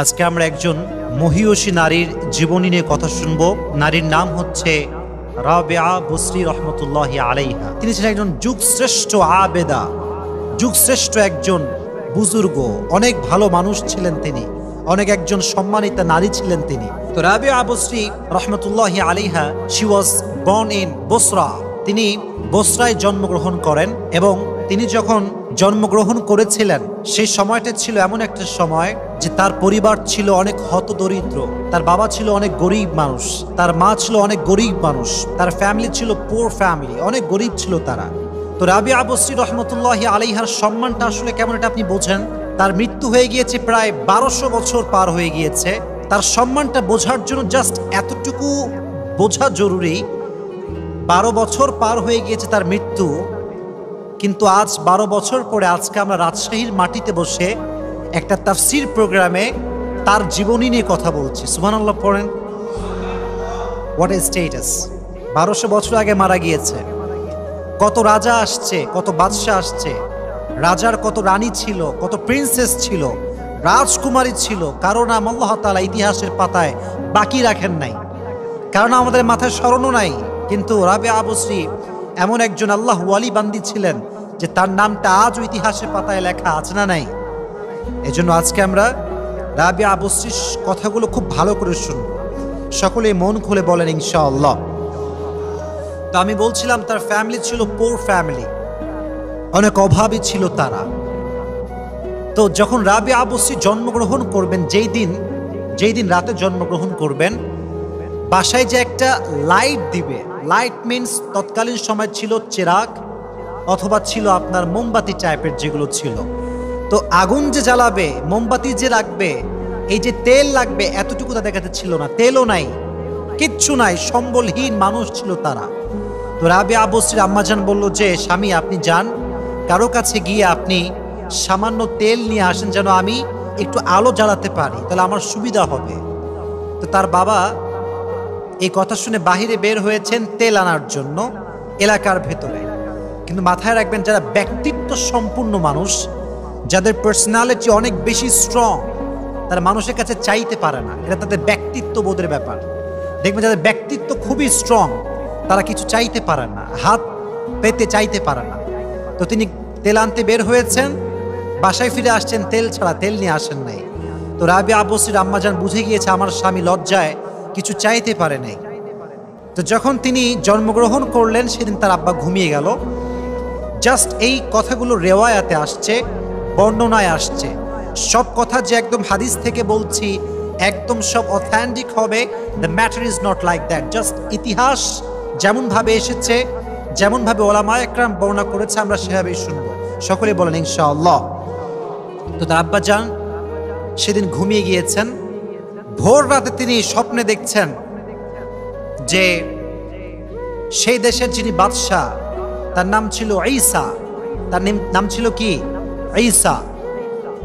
আজকে আমরা একজন মহিয়সী নারীর জীবনী নিয়ে কথা শুনব। নারীর নাম হচ্ছে রাবেয়া বসরি রহমতুল্লাহি আলাইহা। তিনি ছিলেন একজন যুগশ্রেষ্ঠ আবেদা, যুগশ্রেষ্ঠ একজন বুজুর্গ, অনেক ভালো মানুষ ছিলেন তিনি, অনেক একজন সম্মানিতা নারী ছিলেন তিনি। তো রাবেয়া বসরি রহমতুল্লাহি আলাইহা, শি ওয়াজ বর্ন ইন বসরা। তিনি বসরায় জন্মগ্রহণ করেন এবং তিনি যখন জন্মগ্রহণ করেছিলেন সেই সময়টা ছিল এমন একটা সময় যে তার পরিবার ছিল অনেক হতদরিদ্র, তার বাবা ছিল অনেক গরিব মানুষ, তার মা ছিল অনেক গরিব মানুষ, তার ফ্যামিলি ছিল পুয়ার ফ্যামিলি, অনেক গরিব ছিল তারা। তো রাবেয়া বসরি রহমতুল্লাহি আলাইহার সম্মানটা আসলে কেমন এটা আপনি বোঝেন। তার মৃত্যু হয়ে গিয়েছে, প্রায় 1200 বছর পার হয়ে গিয়েছে। তার সম্মানটা বোঝার জন্য জাস্ট এতটুকু বোঝা জরুরি, 12 বছর পার হয়ে গিয়েছে তার মৃত্যু, কিন্তু আজ 12 বছর পরে আজকে আমরা রাজশাহীর মাটিতে বসে একটা তাফসির প্রোগ্রামে তার জীবনী নিয়ে কথা বলছি। সুবহানাল্লাহ পড়েন। What a status! 1200 বছর আগে মারা গিয়েছে। কত রাজা আসছে, কত বাদশাহ আসছে, রাজার কত রানী ছিল, কত প্রিন্সেস ছিল, রাজকুমারী ছিল, কারো নাম আল্লাহ তাআলা ইতিহাসের পাতায় বাকি রাখেন নাই, কারণ আমাদের মাথায় স্মরণও নাই। কিন্তু রাবেয়া বসরি এমন একজন আল্লাহ ওয়ালি বান্দি ছিলেন যে তার নামটা আজও ইতিহাসের পাতায় লেখা আছে না নাই। এজন্য আজকে আমরা রাবেয়া বসরির কথাগুলো খুব ভালো করে শুনব। সকলে মন খুলে বলেন ইনশাআল্লাহ। তো আমি বলছিলাম তার ফ্যামিলি ছিল পুয়ার ফ্যামিলি, অনেক অভাবী ছিল তারা। তো যখন রাবেয়া বসরি জন্মগ্রহণ করবেন, যেই দিন রাতে জন্মগ্রহণ করবেন, বাসায় যে একটা লাইট দিবে, লাইট মিন্স তৎকালীন সময় ছিল চেরাগ অথবা ছিল আপনার মোমবাতি টাইপের যেগুলো ছিল। তো আগুন যে জ্বালাবে, মোমবাতি যে লাগবে, এই যে তেল লাগবে, এতটুকু তাদের কাছে ছিল না। তেলও নাই, কিচ্ছু নাই, সম্বলহীন মানুষ ছিল তারা। তো রাবেয়া বসরির আম্মাজান বলল যে স্বামী আপনি যান, কারো কাছে গিয়ে আপনি সামান্য তেল নিয়ে আসেন, যেন আমি একটু আলো জ্বালাতে পারি, তাহলে আমার সুবিধা হবে। তো তার বাবা এই কথা শুনে বাহিরে বের হয়েছেন তেল আনার জন্য এলাকার ভেতরে। কিন্তু মাথায় রাখবেন, যারা ব্যক্তিত্ব সম্পূর্ণ মানুষ, যাদের পার্সোনালিটি অনেক বেশি স্ট্রং, তারা মানুষের কাছে চাইতে পারে না, এটা তাদের ব্যক্তিত্ব বোধের ব্যাপার। দেখবেন যাদের ব্যক্তিত্ব খুবই স্ট্রং, তারা কিছু চাইতে পারে না, হাত পেতে চাইতে পারে না। তো তিনি তেল আনতে বের হয়েছেন, বাসায় ফিরে আসছেন তেল ছাড়া, তেল নিয়ে আসেন নাই। তো রাবেয়া বসরির আম্মাজান বুঝে গিয়েছে আমার স্বামী লজ্জায় কিছু চাইতে পারে নাই। তো যখন তিনি জন্মগ্রহণ করলেন সেদিন তার আব্বা ঘুমিয়ে গেল। জাস্ট এই কথাগুলো রেওয়ায়াতে আসছে, বর্ণনায় আসছে। সব কথা যে একদম হাদিস থেকে বলছি, একদম সব অথেন্টিক হবে, the matter is not like that. Just ইতিহাস যেমনভাবে এসেছে, যেমনভাবে ওলামায়ে একরাম বর্ণনা করেছে, আমরা সেভাবেই শুনবো। সকলে বলেন ইনশাআল্লাহ। তো তার আব্বা যান সেদিন ঘুমিয়ে গিয়েছেন। ভোর রাতে তিনি স্বপ্নে দেখছেন যে সেই দেশের যিনি বাদশাহ, তার নাম ছিল ঈসা, তার নাম ছিল কি? ঈসা।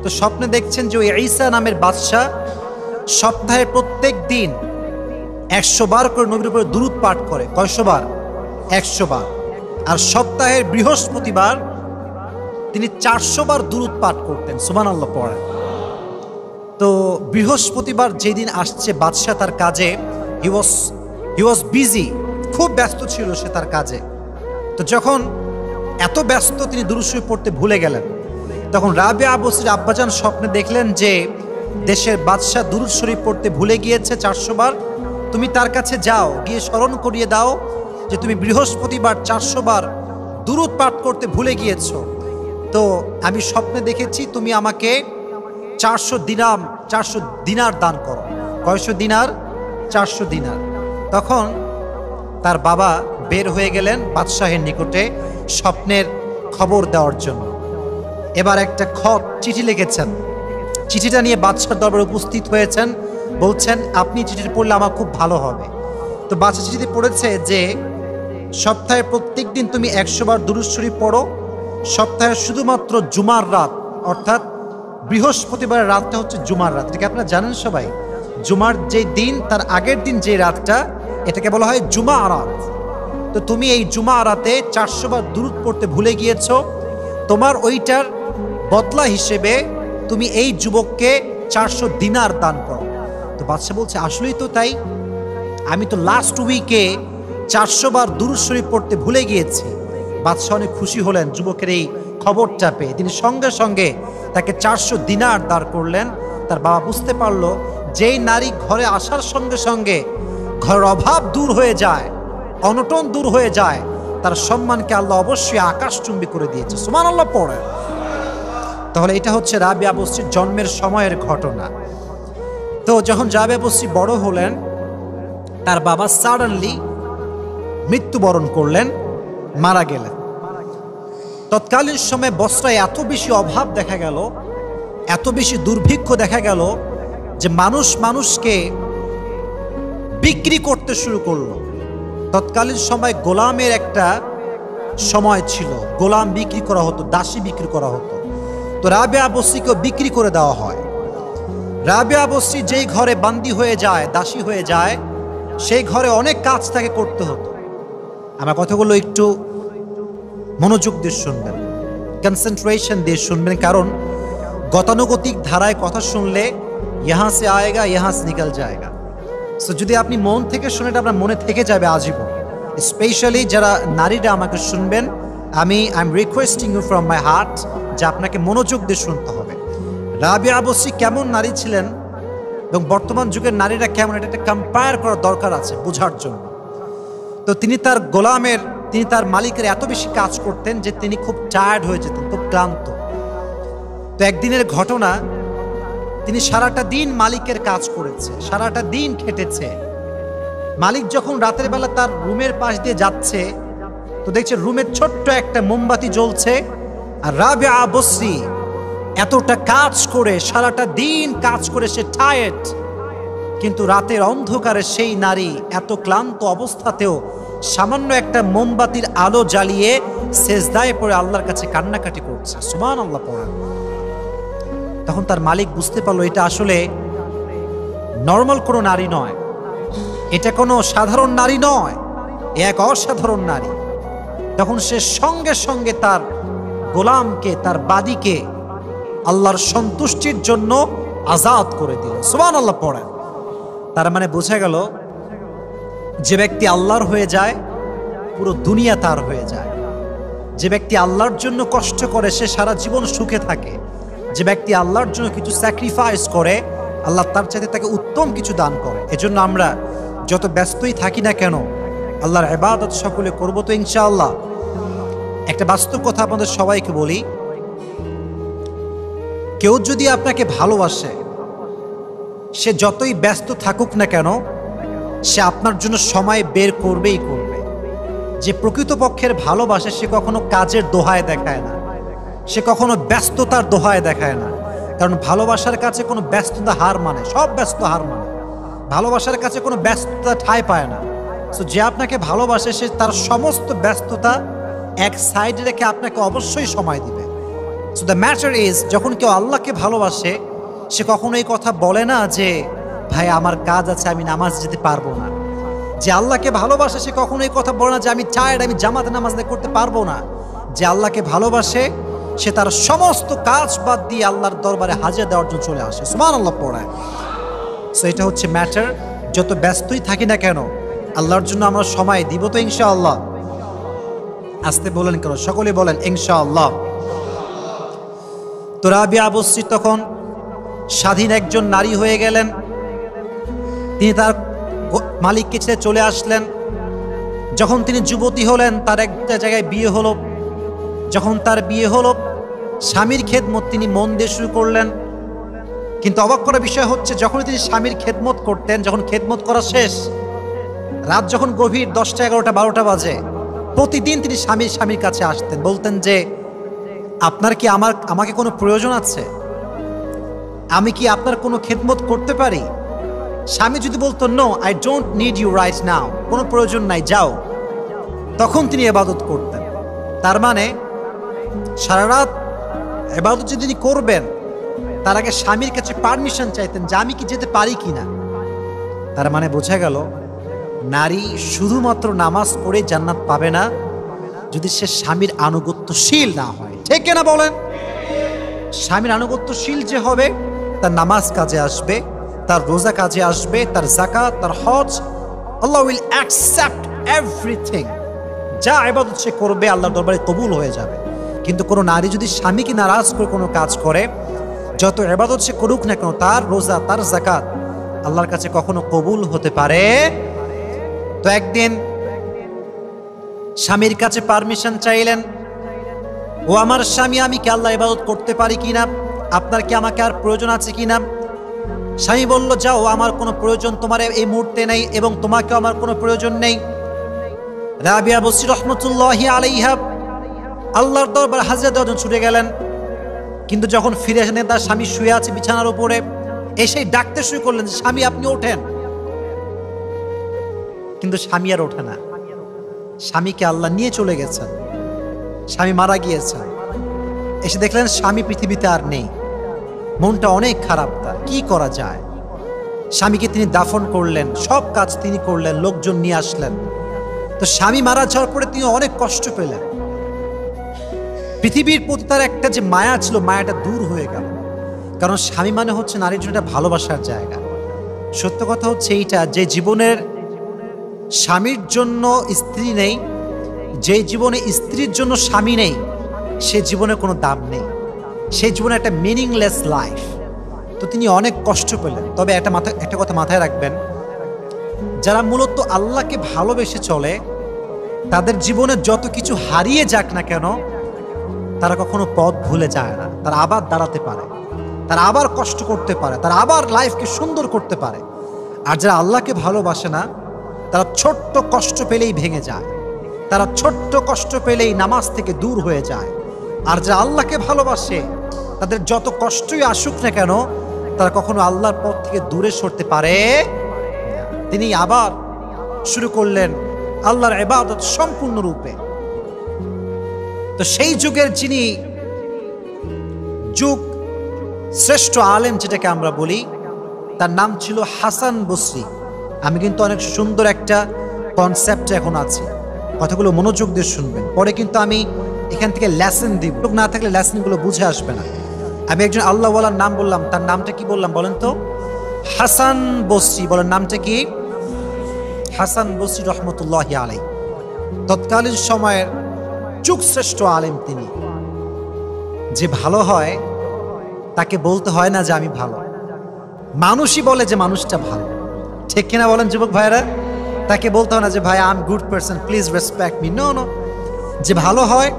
তো স্বপ্নে দেখছেন যে ওই ঈসা নামের বাদশাহ সপ্তাহে প্রত্যেক দিন 100 বার করে নবীর উপরে দুরূদ পাঠ করে। কয়শো বার? 100 বার। আর সপ্তাহের বৃহস্পতিবার তিনি 400 বার দুরূদ পাঠ করতেন। সুবহানাল্লাহ পড়েন। তো বৃহস্পতিবার যেদিন আসছে বাদশাহ তার কাজে, হি ওয়াজ বিজি, খুব ব্যস্ত ছিল সে তার কাজে। তো যখন এত ব্যস্ত তিনি দুরূদ শরীফ পড়তে ভুলে গেলেন, তখন রাবেয়া বসরির আব্বাজান স্বপ্নে দেখলেন যে দেশের বাদশাহ দুরূদ শরীফ পড়তে ভুলে গিয়েছে 400 বার। তুমি তার কাছে যাও, গিয়ে স্মরণ করিয়ে দাও যে তুমি বৃহস্পতিবার 400 বার দুরূদ পাঠ করতে ভুলে গিয়েছো। তো আমি স্বপ্নে দেখেছি তুমি আমাকে 400 দিনার দান করো। কয়শো দিনার? 400 দিনার। তখন তার বাবা বের হয়ে গেলেন বাদশাহের নিকটে স্বপ্নের খবর দেওয়ার জন্য। এবার একটা চিঠি লিখেছেন, চিঠিটা নিয়ে বাদশার দরবারে উপস্থিত হয়েছেন, বলছেন আপনি চিঠিটা পড়লে আমার খুব ভালো হবে। তো বাদশা চিঠিতে পড়েছে যে সপ্তাহে প্রত্যেক দিন তুমি 100 বার দুরূদ শরীফ পড়ো, সপ্তাহে শুধুমাত্র জুমার রাত, অর্থাৎ বৃহস্পতিবারের রাতটা হচ্ছে জুমার রাত। এটাকে আপনারা জানেন সবাই, জুমার যে দিন তার আগের দিন যে রাতটা, এটাকে বলা হয় জুমা রাত। তো তুমি এই জুমা রাতে 400 বার দুরূদ পড়তে ভুলে গিয়েছো, তোমার ওইটার বদলা হিসেবে তুমি এই যুবককে 400 দিনার দান করো। তো বাদশা বলছে আসলেই তো তাই, আমি তো লাস্ট উইকে 400 বার দুরূদ শরীফ পড়তে ভুলে গিয়েছি। বাদশা অনেক খুশি হলেন যুবকের এই খবরটা পেয়ে। তিনি সঙ্গে সঙ্গে তাকে 400 দিনার দান করলেন। তার বাবা বুঝতে পারলো যেই নারী ঘরে আসার সঙ্গে সঙ্গে ঘরের অভাব দূর হয়ে যায়, অনটন দূর হয়ে যায়, তার সম্মানকে আল্লাহ অবশ্যই আকাশচুম্বী করে দিয়েছে। সুবহানাল্লাহ পড়ে। তাহলে এটা হচ্ছে রাবিয়া বসরির জন্মের সময়ের ঘটনা। তো যখন রাবিয়া বসরি বড় হলেন, তার বাবা সাডেনলি মৃত্যুবরণ করলেন, মারা গেলেন। তৎকালীন সময়ে বসরায় এত বেশি অভাব দেখা গেল, এত বেশি দুর্ভিক্ষ দেখা গেল যে মানুষ মানুষকে বিক্রি করতে শুরু করলো। তৎকালীন সময় গোলামের একটা সময় ছিল, গোলাম বিক্রি করা হতো, দাসী বিক্রি করা হতো। তো রাবিয়া বসরিকেও বিক্রি করে দেওয়া হয়। রাবিয়া বসরি যেই ঘরে বান্দি হয়ে যায়, দাসী হয়ে যায়, সেই ঘরে অনেক কাজ তাকে করতে হতো। আমার কথাগুলো একটু মনোযোগ দিয়ে শুনবেন, কনসেন্ট্রেশন দিয়ে শুনবেন, কারণ গতানুগতিক ধারায় কথা শুনলে ইহাঁ সে আয়েগা ইহাঁ সে নিকল যায়গা। সো যদি আপনি মন থেকে শুনে, এটা আপনার মনে থেকে যাবে আজীবন। স্পেশালি যারা নারীরা আমাকে শুনবেন, I am requesting you from my heart যে আপনাকে মনোযোগ দিয়ে শুনতে হবে। রাবিয়া বসরি কেমন নারী ছিলেন এবং বর্তমান যুগের নারীরা কেমন, এটা একটা কম্পেয়ার করার দরকার আছে বোঝার জন্য। তো তিনি তার মালিকের এত বেশি কাজ করতেন যে তিনি খুব টায়ার্ড হয়ে যেতেন, খুব ক্লান্ত। তো একদিনের ঘটনা, তিনি সারাটা দিন মালিকের কাজ করেছে, সারাটা দিন খেটেছে। মালিক যখন রাতের বেলা তার রুমের পাশ দিয়ে যাচ্ছে, তো দেখছে রুমের ছোট্ট একটা মোমবাতি জ্বলছে, আর রাবিয়া বসরি এতটা কাজ করে, সারাটা দিন কাজ করে সে টায়ার্ড, কিন্তু রাতের অন্ধকারে সেই নারী এত ক্লান্ত অবস্থাতেও সামান্য একটা মোমবাতির আলো জ্বালিয়ে সেজদায় পড়ে আল্লাহর কাছে কান্নাকাটি করছে। সুবহানাল্লাহ পড়ে। তখন তার মালিক বুঝতে পারলো এটা আসলে নর্মাল কোনো নারী নয়, এটা কোনো সাধারণ নারী নয়, এক অসাধারণ নারী। তখন সে সঙ্গে সঙ্গে তার গোলামকে, তার বাদীকে আল্লাহর সন্তুষ্টির জন্য আজাদ করে দিল। সুবহানাল্লাহ পড়েন। তার মানে বোঝা গেল যে ব্যক্তি আল্লাহর হয়ে যায়, পুরো দুনিয়া তার হয়ে যায়। যে ব্যক্তি আল্লাহর জন্য কষ্ট করে, সে সারা জীবন সুখে থাকে। যে ব্যক্তি আল্লাহর জন্য কিছু স্যাক্রিফাইস করে, আল্লাহ তার চাইতে তাকে উত্তম কিছু দান করে। এজন্য আমরা যত ব্যস্তই থাকি না কেন, আল্লাহর ইবাদত সকলে করব তো ইনশাআল্লাহ। একটা বাস্তব কথা আপনাদের সবাইকে বলি, কেউ যদি আপনাকে ভালোবাসে, সে যতই ব্যস্ত থাকুক না কেন, সে আপনার জন্য সময় বের করবেই করবে। যে প্রকৃতপক্ষের ভালোবাসে, সে কখনো কাজের দোহায় দেখায় না, সে কখনো ব্যস্ততার দোহায় দেখায় না। কারণ ভালোবাসার কাছে কোনো ব্যস্ততা হার মানে, সব ব্যস্ত হার মানে। ভালোবাসার কাছে কোনো ব্যস্ততা ঠাঁই পায় না। সো যে আপনাকে ভালোবাসে, সে তার সমস্ত ব্যস্ততা এক সাইডে রেখে আপনাকে অবশ্যই সময় দিবে। সো দ্য ম্যাটার ইজ, যখন কেউ আল্লাহকে ভালোবাসে, সে কখনো এই কথা বলে না যে ভাই আমার কাজ আছে, আমি নামাজ যেতে পারবো না। যে আল্লাহকে ভালোবাসে, সে কখনো এই কথা বলে না যে আমি টায়ার্ড, আমি জামাতে নামাজ করতে পারবো না। যে আল্লাহকে ভালোবাসে, সে তার সমস্ত কাজ বাদ দিয়ে আল্লাহর দরবারে হাজিরা দেওয়ার জন্য চলে আসে। সুবহানাল্লাহ পড়ায়। সো এটা হচ্ছে ম্যাটার। যত ব্যস্তই থাকি না কেন, আল্লাহর জন্য আমরা সময় দিব তো ইনশাআল্লাহ। আসতে বলেন কেন, সকলে বলেন ইনশাআল্লাহ। তো রাবিয়া বসরি তখন স্বাধীন একজন নারী হয়ে গেলেন। তিনি তার মালিককে ছেড়ে চলে আসলেন। যখন তিনি যুবতী হলেন, তার একটা জায়গায় বিয়ে হলো। যখন তার বিয়ে হলো, স্বামীর খেদমত তিনি মন দিয়ে শুরু করলেন। কিন্তু অবাক করার বিষয় হচ্ছে, যখন তিনি স্বামীর খেদমত করতেন, যখন খেদমত করা শেষ, রাত যখন গভীর 10টা 11টা 12টা বাজে, প্রতিদিন তিনি স্বামীর কাছে আসতেন, বলতেন যে আপনার কি আমাকে কোনো প্রয়োজন আছে? আমি কি আপনার কোনো খেদমত করতে পারি? স্বামী যদি বলতো no, I don't need you right now, কোনো প্রয়োজন নাই, যাও, তখন তিনি ইবাদত করতেন। তার মানে সারা রাত ইবাদত যদি তিনি করবেন, তার আগে স্বামীর কাছে পারমিশন চাইতেন যে আমি কি যেতে পারি কিনা। তার মানে বোঝা গেল, নারী শুধুমাত্র নামাজ পড়ে জান্নাত পাবে না, যদি সে স্বামীর আনুগত্যশীল না হয়। ঠিক কিনা বলেন? স্বামীর আনুগত্যশীল যে হবে, তার নামাজ কাজে আসবে, তার রোজা কাজে আসবে, তার যাকাত, তার হজ। আল্লাহ উইল অ্যাকসেপ্ট এভরিথিং। যা ইবাদত সে করবে আল্লাহর দরবারে কবুল হয়ে যাবে। কিন্তু কোনো নারী যদি স্বামীকে নারাজ করে কোনো কাজ করে, যত ইবাদত সে করুক না কেন, তার রোজা, তার যাকাত আল্লাহর কাছে কখনো কবুল হতে পারে। তো একদিন স্বামীর কাছে পারমিশন চাইলেন, ও আমার স্বামী, আমি কি আল্লাহ ইবাদত করতে পারি কিনা, আপনার কি আমাকে আর প্রয়োজন আছে কিনা? স্বামী বলল, যাও, আমার কোনো প্রয়োজন তোমার এই মুহূর্তে নেই এবং তোমাকেও আমার কোনো প্রয়োজন নেই। রাবিয়া বসরি রহমতুল্লাহি আলাইহা আল্লাহর দরবার হাজিরা দেওয়ার জন্য ছুটে গেলেন। কিন্তু যখন ফিরে আসেন, তার স্বামী শুয়ে আছে বিছানার উপরে, এসেই ডাকতে শুরু করলেন যে, স্বামী আপনি ওঠেন। কিন্তু স্বামী আর ওঠে না। স্বামীকে আল্লাহ নিয়ে চলে গেছেন, স্বামী মারা গিয়েছেন। এসে দেখলেন স্বামী পৃথিবীতে আর নেই। মনটা অনেক খারাপ তার, কি করা যায়? স্বামীকে তিনি দাফন করলেন, সব কাজ তিনি করলেন, লোকজন নিয়ে আসলেন। তো স্বামী মারা যাওয়ার পরে তিনি অনেক কষ্ট পেলেন। পৃথিবীর প্রতি তার একটা যে মায়া ছিল, মায়াটা দূর হয়ে গেল। কারণ স্বামী মানে হচ্ছে নারীর জন্য একটা ভালোবাসার জায়গা। সত্য কথা হচ্ছে এইটা, যে জীবনের স্বামীর জন্য স্ত্রী নেই, যে জীবনে স্ত্রীর জন্য স্বামী নেই, সে জীবনে কোনো দাম নেই, সেই জীবনে একটা মিনিংলেস লাইফ। তো তিনি অনেক কষ্ট পেলেন। তবে একটা কথা মাথায় রাখবেন, যারা মূলত আল্লাহকে ভালোবেসে চলে, তাদের জীবনে যত কিছু হারিয়ে যাক না কেন, তারা কখনো পথ ভুলে যায় না। তারা আবার দাঁড়াতে পারে, তারা আবার কষ্ট করতে পারে, তারা আবার লাইফকে সুন্দর করতে পারে। আর যারা আল্লাহকে ভালোবাসে না, তারা ছোট্ট কষ্ট পেলেই ভেঙে যায়, তারা ছোট্ট কষ্ট পেলেই নামাজ থেকে দূর হয়ে যায়। আর যারা আল্লাহকে ভালোবাসে, তাদের যত কষ্টই আসুক না কেন, তারা কখনো আল্লাহর পথ থেকে দূরে সরতে পারে। তিনি আবার শুরু করলেন আল্লাহর ইবাদত সম্পূর্ণরূপে। তো সেই যুগের যিনি যুগ শ্রেষ্ঠ আলেম যেটাকে আমরা বলি, তার নাম ছিল হাসান বসরি। আমি কিন্তু অনেক সুন্দর একটা কনসেপ্টে এখন আছি, কথাগুলো মনোযোগ দিয়ে শুনবেন। পরে কিন্তু আমি এখান থেকে লেসন দিব, না থাকলে লেসনগুলো বুঝে আসবে না। আমি একজন আল্লাহওয়ালার নাম বললাম, তার নামটা কি বললাম বলেন তো? হাসান বসরি। বলেন নামটা কি? হাসান বসরি রহমতুল্লাহি আলাইহি। তৎকালীন সময়ের যুগ শ্রেষ্ঠ আলেম তিনি। যে ভালো হয় তাকে বলতে হয় না যে আমি ভালো, মানুষই বলে যে মানুষটা ভালো। ঠিক কিনা বলেন যুবক ভাইরা? তাকে বলতে হয় না যে ভাই I am good person, please respect me. No no, যে ভালো হয়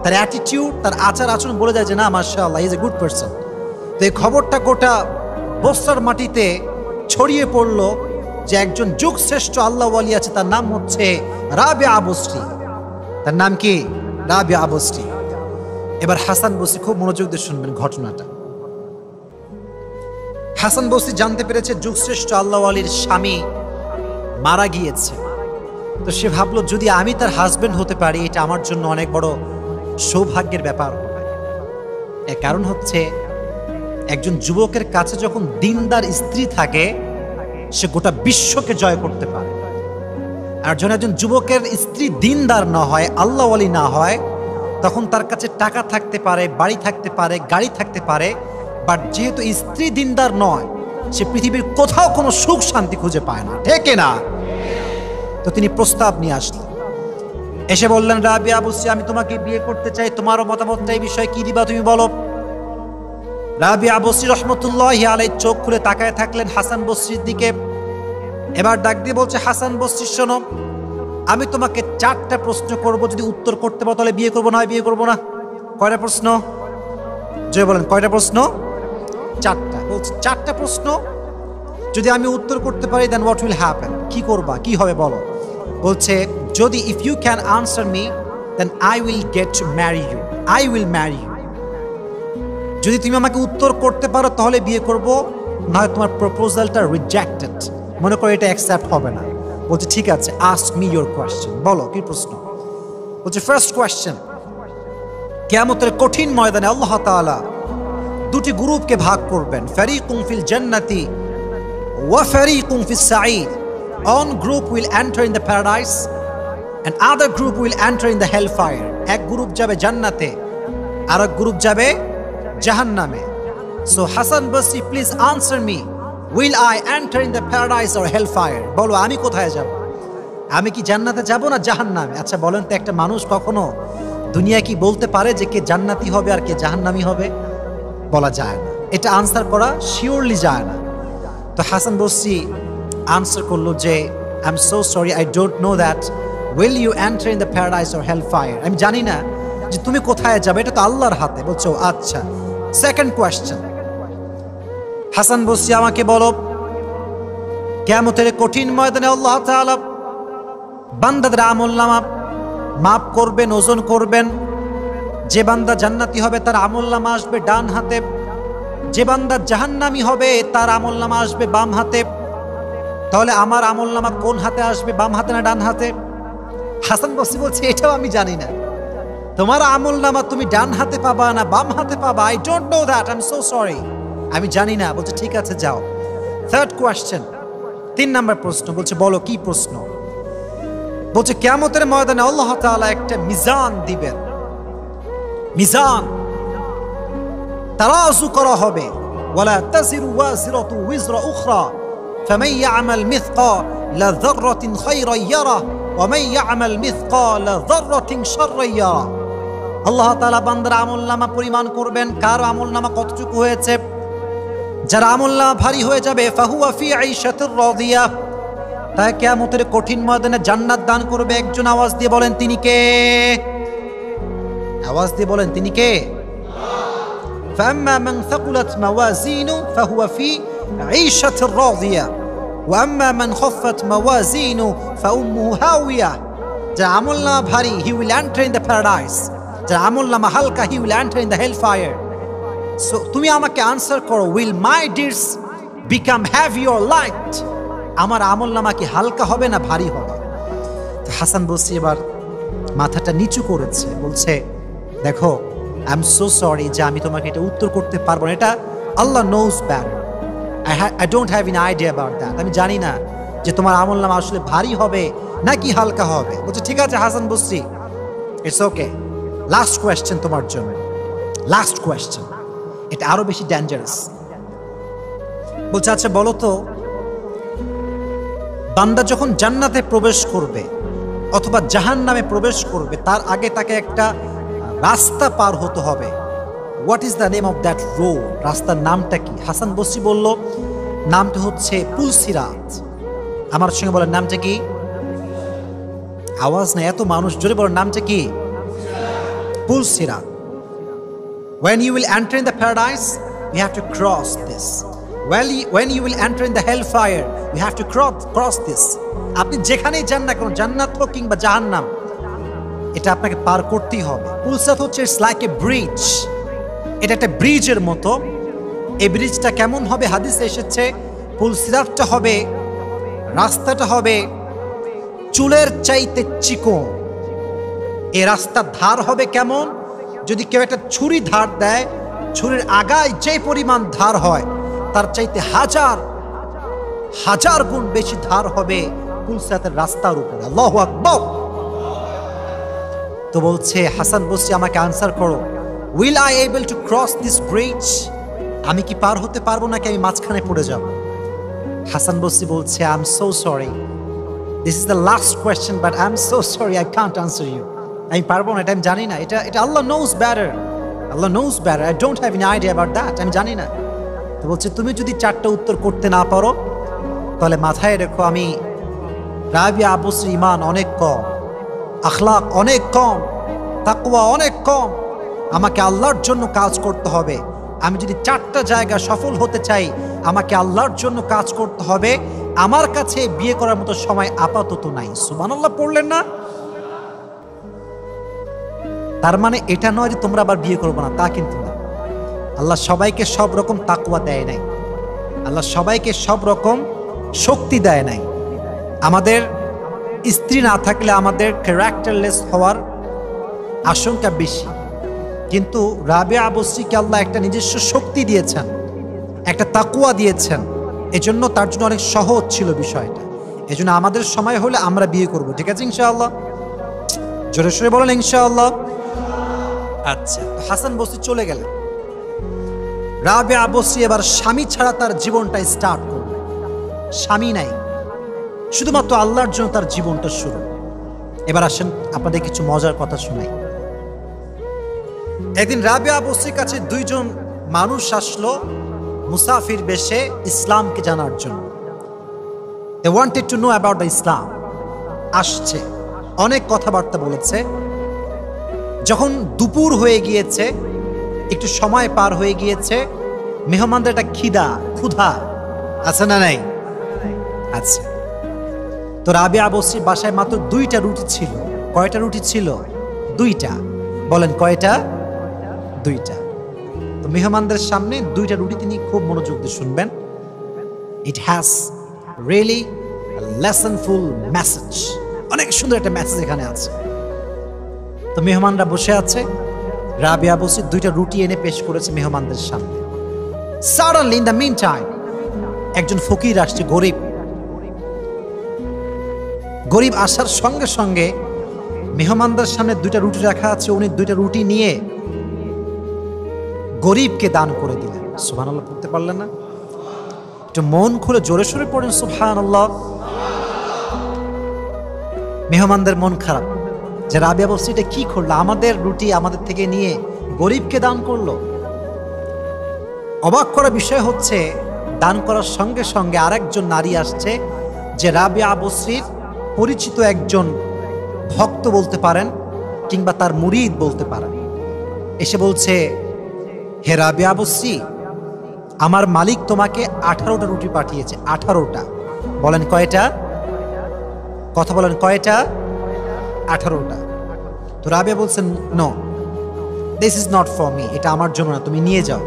তার অ্যাটিটিউড, তার আচার আচরণ বলে যায় যে না, মাশাআল্লাহ, he is a good person. তো এই খবরটা গোটা বস্রার মাটিতে ছড়িয়ে পড়লো যে একজন যুগ শ্রেষ্ঠ আল্লাহ ওয়ালি আছে, তার নাম হচ্ছে রাবিয়া বসরি। তার নাম কি? রাবিয়া বসরি। এবার হাসান বসরি, খুব মনোযোগ দিয়ে শুনবেন ঘটনাটা। হাসান বসরি জানতে পেরেছে যুগশ্রেষ্ঠ আল্লাহ ওয়ালির স্বামী মারা গিয়েছে। তো সে ভাবলো, যদি আমি তার হাজবেন্ড হতে পারি, এটা আমার জন্য অনেক বড় সৌভাগ্যের ব্যাপার। এর কারণ হচ্ছে, একজন যুবকের কাছে যখন দিনদার স্ত্রী থাকে, সে গোটা বিশ্বকে জয় করতে পারে। আর যখন একজন যুবকের স্ত্রী দিনদার না হয়, আল্লাহ ওয়ালি না হয়, তখন তার কাছে টাকা থাকতে পারে, বাড়ি থাকতে পারে, গাড়ি থাকতে পারে, বাট যেহেতু স্ত্রী দিনদার নয়, সে পৃথিবীর কোথাও কোনো সুখ শান্তি খুঁজে পায় না। ঠিক না? তো তিনি প্রস্তাব নিয়ে আসলেন, এসে বললেন, রাবিয়া বসরি, আমি তোমাকে বিয়ে করতে চাই, তোমারও মতামতটা এই বিষয়ে কি দিবা তুমি বলো। রাবিয়া বসরি রহমতুল্লাহি আলাইহি চোখ খুলে তাকায় থাকলেন হাসান বসরির দিকে। এবার ডাক দিয়ে বলছে, হাসান বসরি শোনো, আমি তোমাকে 4টা প্রশ্ন করব, যদি উত্তর করতে পারো তাহলে বিয়ে করবো, না বিয়ে করবো না। কয়টা প্রশ্ন? জয় বলেন, কয়টা প্রশ্ন? 4টা। বলছে 4টা প্রশ্ন যদি আমি উত্তর করতে পারি, দেন হোয়াট উইল হ্যাপেন, কি করবা, কি হবে বলো। বলছে, যদি if you can answer me, then I will get to marry you, I will marry you. যদি তুমি আমাকে উত্তর করতে পারো তাহলে বিয়ে করব, না হয় তোমার প্রপোজালটা রিজেক্টেড, মনে করো এটা অ্যাকসেপ্ট হবে না। বলছে ঠিক আছে, আস্ক মি ইউর কোয়েশ্চেন, বলো কি প্রশ্ন। বলছে ফার্স্ট কোয়েশ্চেন, কিয়ামতের কঠিন ময়দানে আল্লাহ তাআলা 2টি গ্রুপকে ভাগ করবেন, ফারিকুন ফিল জান্নাতি ওয়া ফারিকুন ফিস Saeed. One group will enter in the paradise and other group will enter in the hellfire. এক গ্রুপ যাবে জান্নাতে, আর এক গ্রুপ যাবে জাহান্নামে। So Hassan Basri, please answer me. Will I enter in the paradise or hellfire? বলো আমি কোথায় যাব? আমি কি জান্নাতে যাব না জাহান্নামে? আচ্ছা বলেন তো, একটা মানুষ কখনো দুনিয়া কি বলতে পারে যে কে জান্নাতি হবে আর কে জাহান্নামী হবে? বলা যায় না। এটা আনসার করা শিওরলি যায় না। তো হাসান বসরি আনসার করলো যে I am so sorry, I don't know that will you enter in the paradise or hell fire. আমি জানি না যে তুমি কোথায় যাবে, এটা তো আল্লাহর হাতে। বলছো আচ্ছা। সেকেন্ড কোয়েশ্চেন, হাসান বসরি আমাকে বলো, কিয়ামতের কঠিন ময়দানে আল্লাহ তাআলা বান্দাদের আমলনামা মাফ করবেন, ওজন করবেন। যে বান্দা জান্নাতি হবে তার আমলনামা আসবে ডান হাতে, যে বান্দা জাহান্নামী হবে তার আমলনামা আসবে বাম হাতে। তাহলে আমার আমলনামা কোন হাতে আসবে, বাম হাতে না ডান হাতে? হাসান বসরি বলছে এটাও আমি জানি না, তোমার আমলনামা তুমি ডান হাতে পাবা না বাম হাতে পাবা। I don't know that, I am so sorry, আমি জানি না। বলছে ঠিক আছে যাও। থার্ড কোয়েশ্চেন, 3 নম্বর প্রশ্ন। বলছে বলো কি প্রশ্ন? বলছে কিয়ামতের ময়দানে আল্লাহ তাআলা একটা মিজান দিবেন, মিজান তারাজু করা হবে। ওয়ালা তাজিরু ওয়াজিরাতু উযরা উখরা ফামান ইয়ামাল মিসকালা যাররাতিন খায়রান ইয়ারা ওয়া মান ইয়ামাল মিসকালা যাররাতিন শাররান ইয়ারা। আল্লাহ তাআলা বান্দার আমলনামা পরিমাণ করবেন, কার আমলনামা কতটুকু হয়েছে। যার আমলনামা ভারী হয়ে যাবে ফাহুয়া ফি আইশাতির রাদিয়া, তাই কিয়ামতের কঠিন ময়দানে জান্নাত দান করবে একজন। আওয়াজ দিয়ে বলেন তিনি কে? আওয়াজ দিয়ে বলেন তিনি কে? فأما من ثقلت موازينه فهو في عيشة راضية وأما من خفت موازينه فأمه هاوية. যার আমলনামা ভারী, he will enter in the paradise. যার আমলনামা হালকা, he will enter in the hellfire. So তুমি আমাকে আনসার করো, will my deeds become heavy or light? আমার আমলনামা কি হালকা হবে না ভারী হবে? তো হাসান বসরি এবার মাথাটা নিচু করেছে, বলছে দেখো আই এম সো সরি যে আমি তোমাকে এটা উত্তর করতে পারবো না, এটা Allah knows better. I don't have an idea about that. আমি জানি না যে তোমার আমলনামা আসলে ভারী হবে নাকি হালকা হবে। বলছে ঠিক আছে Hasan Basri, it's okay. Last question তোমার জন্য, লাস্ট কোয়েশ্চেন, এটা আরো বেশি ডেঞ্জারাস। বলছে আচ্ছা বলো তো, বান্দা যখন জান্নাতে প্রবেশ করবে অথবা জাহান্নামে প্রবেশ করবে তার আগে তাকে একটা রাস্তা পার হতে হবে। What is the name of that road? রাস্তার নামটা কি? হাসান বসরি বলল নামটা হচ্ছে পুলসিরাত। আমার সঙ্গে বলেন নামটা কি? আওয়াজ না, এত মানুষ জোরে বলেন নামটা কি? পুলসিরাত। When you will enter in the paradise, you have to cross this. When you will enter in the hellfire, you have to cross this. আপনি যেখানেই যান না কেন, জান্নাত হোক কিংবা জাহান্নাম, এটা আপনাকে পার করতেই হবে। পুলসিরাত হচ্ছে ইটস লাইক এ ব্রিজ, এটা একটা ব্রিজের মতো। এই ব্রিজটা কেমন হবে? হাদিসে এসেছে পুলসিরাতটা হবে, রাস্তাটা হবে চুলের চাইতে চিকন। এই রাস্তার ধার হবে কেমন? যদি কেউ একটা ছুরি ধার দেয়, ছুরির আগায় যে পরিমাণ ধার হয় তার চাইতে হাজার হাজার গুণ বেশি ধার হবে পুলসিরাতের রাস্তার উপরে। আল্লাহু আকবার। তো বলছে হাসান বসরি আমাকে আনসার করো, will I able to cross this bridge? আমি কি পার হতে পারবো নাকি আমি মাঝখানে পড়ে যাব? হাসান বসরি বলছে I am so sorry, this is the last question but I am so sorry I can't answer you. আমি পারবো না, এটা আমি জানি না, এটা Allah knows better, Allah knows better, I don't have any idea about that, আমি জানি না। তো বলছে তুমি যদি 4টা উত্তর করতে না পারো তাহলে মাথায় রেখো আমি রাবিয়া বসরি ঈমান অনেক কম, আখলাক অনেক কম, তাকওয়া অনেক কম। আমাকে আল্লাহর জন্য কাজ করতে হবে। আমি যদি 4টা জায়গা সফল হতে চাই আমাকে আল্লাহর জন্য কাজ করতে হবে। আমার কাছে বিয়ে করার মতো সময় আপাতত নাই। সুবহানাল্লাহ পড়লেন না? তার মানে এটা নয় যে তোমরা আবার বিয়ে করবো না, তা কিন্তু না। আল্লাহ সবাইকে সব রকম তাকওয়া দেয় নাই, আল্লাহ সবাইকে সব রকম শক্তি দেয় নাই। আমাদের স্ত্রী না থাকলে আমাদের ক্যারেক্টারলেস হওয়ার আশঙ্কা বেশি, কিন্তু রাবিয়া বসরিকে আল্লাহ একটা নিজস্ব শক্তি দিয়েছেন, একটা তাকওয়া দিয়েছেন, এজন্য তার জন্য অনেক সহজ ছিল বিষয়টা। এজন্য আমাদের সময় হলে আমরা বিয়ে করব, ঠিক আছে ইনশাআল্লাহ? জোরে সোরে বলেন ইনশাআল্লাহ। আচ্ছা, হাসান বসরি চলে গেলেন। রাবেয়া বসরি এবার স্বামী ছাড়া তার জীবনটা স্টার্ট করবে। স্বামী নাই, শুধুমাত্র আল্লাহর জন্য তার জীবনটা শুরু। এবার আসেন আপনাদের কিছু মজার কথা শোনাই। একদিন রাবেয়া বসরির কাছে দুইজন মানুষ আসলো মুসাফির বেশে ইসলামকে জানার জন্য। They wanted to know about the Islam. আসছে, অনেক কথাবার্তা বলেছে। যখন দুপুর হয়ে গিয়েছে, একটু সময় পার হয়ে গিয়েছে, মেহমানদের একটা ক্ষুধা আছে না নাই? আচ্ছা। তো রাবেয়া বসরির বাসায় মাত্র 2টা রুটি ছিল। কয়টা রুটি ছিল? 2টা। বলেন কয়টা? 2টা। তো মেহমানদের সামনে 2টা রুটি তিনি খুব মনোযোগ দিয়ে শুনবেন। It has really lessonful message. অনেক সুন্দর একটা মেসেজ এখানে আছে। তো মেহমানরা বসে আছে, রাবেয়া বসরি 2টা রুটি এনে পেশ করেছে মেহমানদের সামনে। Suddenly in the mean time একজন ফকির আসছে, গরিব আসার সঙ্গে সঙ্গে মেহমানদের সামনে 2টা রুটি রাখা আছে, উনি 2টা রুটি নিয়ে গরিবকে দান করে দিলেন। সুবহানাল্লাহ পড়তে পারলেন না? একটু মন খুলে জোরে সোরে পড়েন সুবহানাল্লাহ। মেহমানদের মন খারাপ যে রাবেয়া বসরি এটা কি করলো, আমাদের রুটি আমাদের থেকে নিয়ে গরিবকে দান করলো। অবাক করার বিষয় হচ্ছে দান করার সঙ্গে সঙ্গে আরেকজন নারী আসছে যে রাবেয়া বসরির পরিচিত একজন ভক্ত বলতে পারেন কিংবা তার মুরিদ বলতে পারেন। এসে বলছে, হে রাবেয়া বসরি, আমার মালিক তোমাকে 18টা রুটি পাঠিয়েছে। 18টা। বলেন কয়টা? কথা বলেন কয়টা? 18টা। তো রাবেয়া বলছেন, no, this is not for me, এটা আমার জন্য না, তুমি নিয়ে যাও।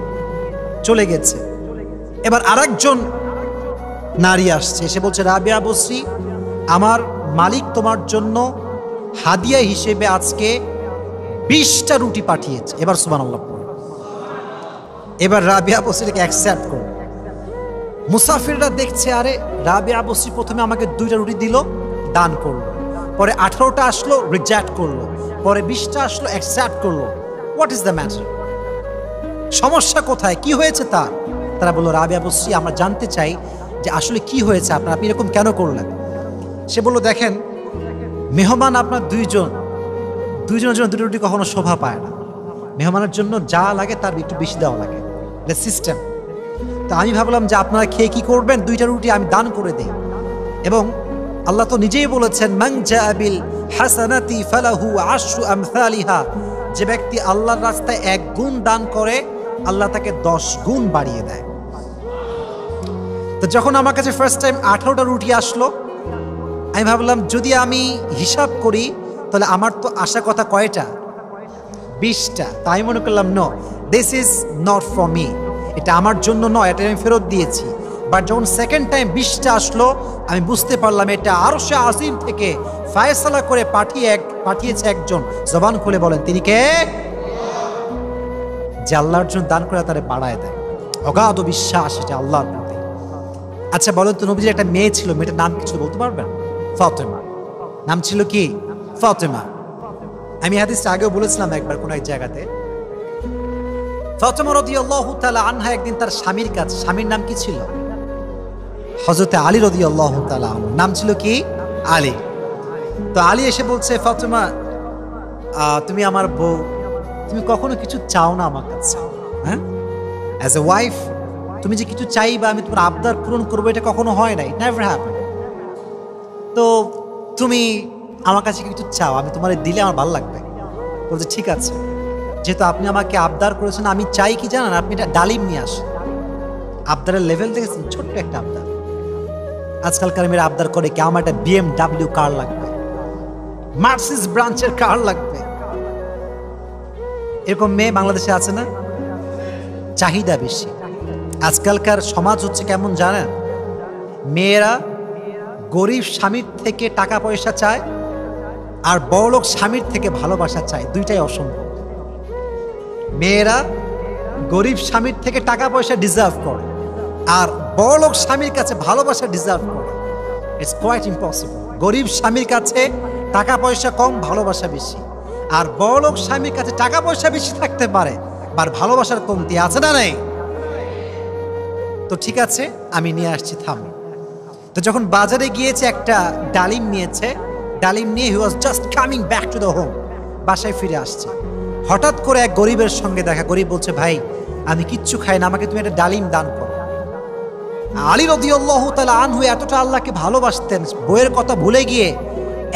চলে গেছে। এবার আরেকজন নারী আসছে, এসে বলছে, রাবেয়া বসরি, আমার মালিক তোমার জন্য হাদিয়া হিসেবে আজকে 20টা রুটি পাঠিয়েছে। এবার সুবহানাল্লাহ পড়ো। এবার রাবেয়া বসরিকে অ্যাকসেপ্ট করো। মুসাফিররা দেখছে, আরে রাবেয়া বসরি প্রথমে আমাকে 2টা রুটি দিল, দান করলো, পরে 18টা আসলো, রিজেক্ট করলো, পরে 20টা আসলো, অ্যাকসেপ্ট করলো। What is the matter? সমস্যা কোথায়? কি হয়েছে তার? তারা বললো, রাবেয়া বসরি, আমরা জানতে চাই যে আসলে কি হয়েছে আপনার, আপনি এরকম কেন করলেন? সে বলল, দেখেন, মেহমান আপনার দুইজনের জন্য 2টা রুটি কখনো শোভা পায় না। মেহমানের জন্য যা লাগে তার একটু বেশি দেওয়া লাগে, এটা সিস্টেম। তো আমি ভাবলাম যে আপনারা খেয়ে কি করবেন, 2টা রুটি আমি দান করে দেই। এবং আল্লাহ তো নিজেই বলেছেন, মান জাআ বিল হাসানাতি ফালাহু আশরু আমসালিহা, যে ব্যক্তি আল্লাহর রাস্তায় 1 গুণ দান করে আল্লাহ তাকে 10 গুণ বাড়িয়ে দেয়। তো যখন আমার কাছে ফার্স্ট টাইম 18টা রুটি আসলো, আমি ভাবলাম যদি আমি হিসাব করি তাহলে আমার তো আশা কথা কয়টা? 20টা। তাই মনে করলাম, no, this is not for me, এটা আমার জন্য নয়, এটা আমি ফেরত দিয়েছি। বাট যখন সেকেন্ড টাইম 20টা আসলো, আমি বুঝতে পারলাম এটা আরশে আজিম থেকে ফায়সালা করে পাঠিয়েছে একজন। জবান খুলে বলেন তিনি কে? যে আল্লাহর জন্য দান করে তারে বাড়ায় দেয়। অগাধ বিশ্বাস এটা আল্লাহর প্রতি। আচ্ছা বলেন তো, নবীজির একটা মেয়ে ছিল, মেয়েটার নাম কিছু বলতে পারবেন? ফাতেমা। নাম ছিল কি? ফাতেমা। আমি হাদিসটা আগেও বলেছিলাম একবার কোন এক জায়গাতে। ফাতেমা রাদিয়াল্লাহু তাআলা আনহা একদিন তার স্বামীর কাছে, স্বামীর নাম কি ছিল? হযরতে আলী রাদিয়াল্লাহু তাআলা আনহু। নাম ছিল কি? আলী। তো আলী এসে বলছে, ফাতেমা, তুমি আমার বউ, তুমি কখনো কিছু চাও না আমার কাছে? হ্যাঁ, অ্যাজ এ ওয়াইফ তুমি যে কিছু চাইবা, আমি তোমার আবদার পূরণ করবো, এটা কখনো হয় নাই, নেভার হ্যাপেন। তো তুমি আমার কাছে কিছু চাও, আমি তোমার দিলে আমার ভালো লাগবে। বলছে, ঠিক আছে, যেহেতু আপনি আমাকে আবদার করেছেন, আমি চাই কি জানেন, আপনি এটা ডালিম নিয়ে আসেন। আবদারের লেভেল দেখেছেন? ছোট্ট একটা আবদার। আজকালকার মেয়েরা আবদার করে কি, আমার একটা BMW কার লাগবে, মার্সিডিজ ব্রাঞ্চের কার লাগবে। এরকম মেয়ে বাংলাদেশে আছে না? চাহিদা বেশি। আজকালকার সমাজ হচ্ছে কেমন জানেন? মেয়েরা গরিব স্বামীর থেকে টাকা পয়সা চায়, আর বড়লোক স্বামীর থেকে ভালোবাসা চায়। দুইটাই অসম্ভব। মেয়েরা গরিব স্বামীর থেকে টাকা পয়সা ডিজার্ভ করে, আর বড়লোক স্বামীর কাছে ভালোবাসা ডিজার্ভ করে। It's quite impossible. গরিব স্বামীর কাছে টাকা পয়সা কম, ভালোবাসা বেশি। আর বড়লোক স্বামীর কাছে টাকা পয়সা বেশি থাকতে পারে, আর ভালোবাসার কমতি আছে না নাই? তো ঠিক আছে আমি নিয়ে আসছি, থামো। তো যখন বাজারে গিয়েছে একটা ডালিম নিয়েছে, ডালিম নিয়ে he was just coming back to the home, বাসায় ফিরে আসছে। হঠাৎ করে এক গরিবের সঙ্গে দেখা, গরিব বলছে ভাই আমি কিচ্ছু খাই না, আমাকে তুমি একটা ডালিম দান করো। আলী রাদিয়াল্লাহু তাআলা আনহু এতটা আল্লাহকে ভালোবাসতেন, বইয়ের কথা ভুলে গিয়ে